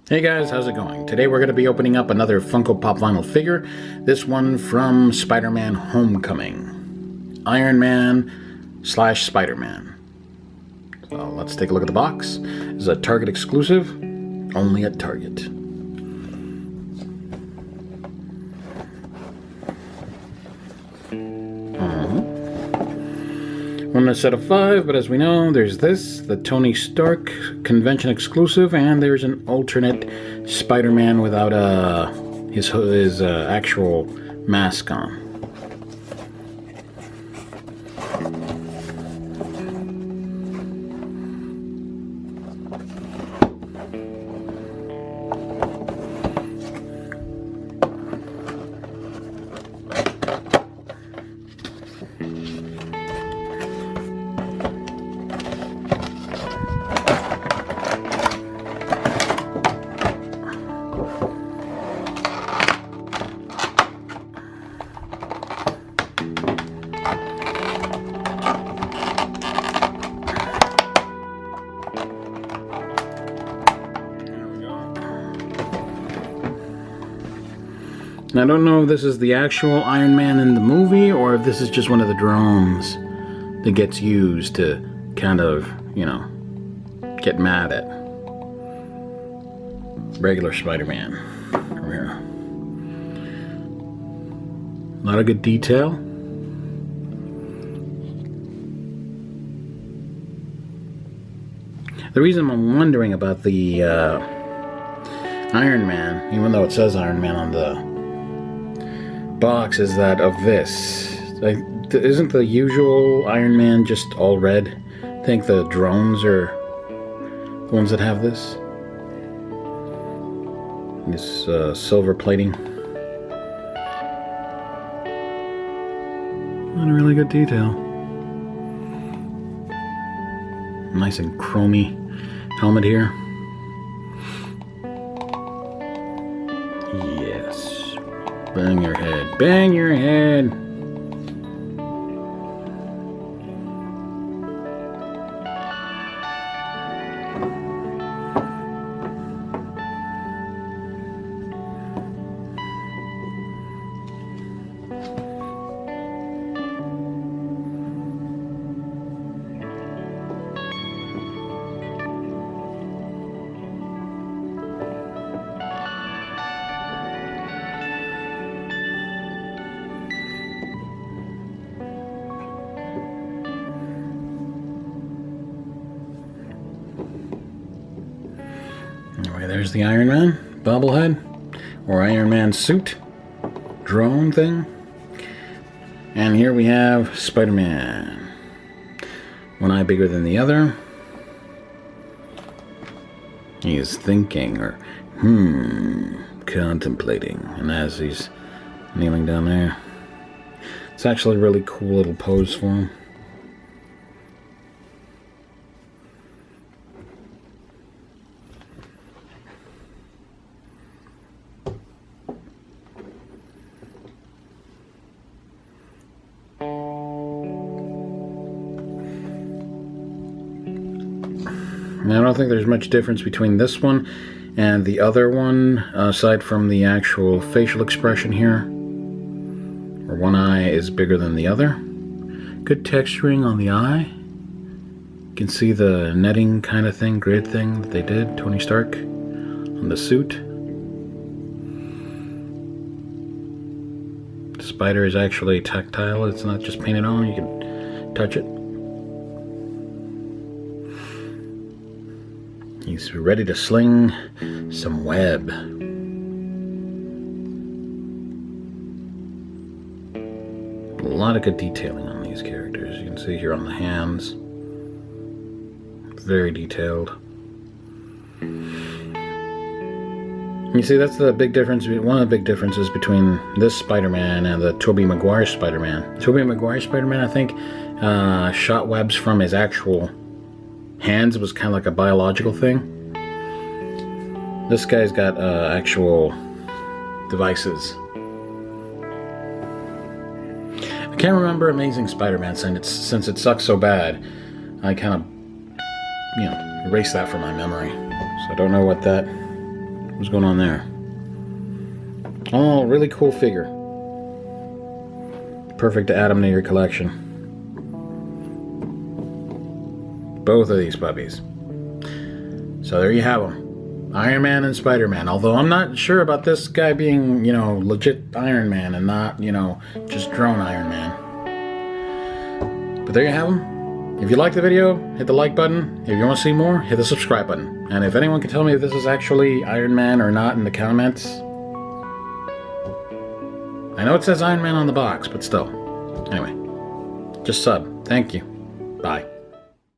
Hey guys, how's it going? Today we're going to be opening up another Funko Pop vinyl figure. This one from Spider-Man Homecoming. Iron Man / Spider-Man. So let's take a look at the box. This is a Target exclusive, only at Target. One a set of 5, but as we know, there's this, the Tony Stark convention exclusive, and there's an alternate Spider-Man without his actual mask on. And I don't know if this is the actual Iron Man in the movie or if this is just one of the drones that gets used to kind of, you know, get mad at regular Spider-Man from here. A lot of good detail. The reason I'm wondering about the Iron Man, even though it says Iron Man on the box, is that of this. Isn't the usual Iron Man just all red? I think the drones are the ones that have this. This silver plating. Not a really good detail. Nice and chromy helmet here. Yes. Bang your head. Bang your head. Anyway, there's the Iron Man bobblehead, or Iron Man suit, drone thing. And here we have Spider-Man. One eye bigger than the other. He is thinking, or contemplating. And as he's kneeling down there, it's actually a really cool little pose for him. Now, I don't think there's much difference between this one and the other one, aside from the actual facial expression here, where one eye is bigger than the other. Good texturing on the eye. You can see the netting kind of thing, grid thing that they did, Tony Stark, on the suit. The spider is actually tactile, it's not just painted on, you can touch it. He's ready to sling some web. A lot of good detailing on these characters. You can see here on the hands. Very detailed. You see, that's the big difference. One of the big differences between this Spider-Man and the Tobey Maguire Spider-Man. Tobey Maguire Spider-Man, I think, shot webs from his actual hands. It was kind of like a biological thing. This guy's got actual devices. I can't remember Amazing Spider-Man since it sucks so bad. I kind of, erased that from my memory. So I don't know what that What's going on there? Oh, really cool figure. Perfect to add them to your collection. Both of these puppies. So there you have them. Iron Man and Spider-Man. Although I'm not sure about this guy being, you know, legit Iron Man and not, you know, just drone Iron Man. But there you have them. If you liked the video, hit the like button. If you want to see more, hit the subscribe button. And if anyone can tell me if this is actually Iron Man or not in the comments. I know it says Iron Man on the box, but still. Anyway, just sub. Thank you. Bye.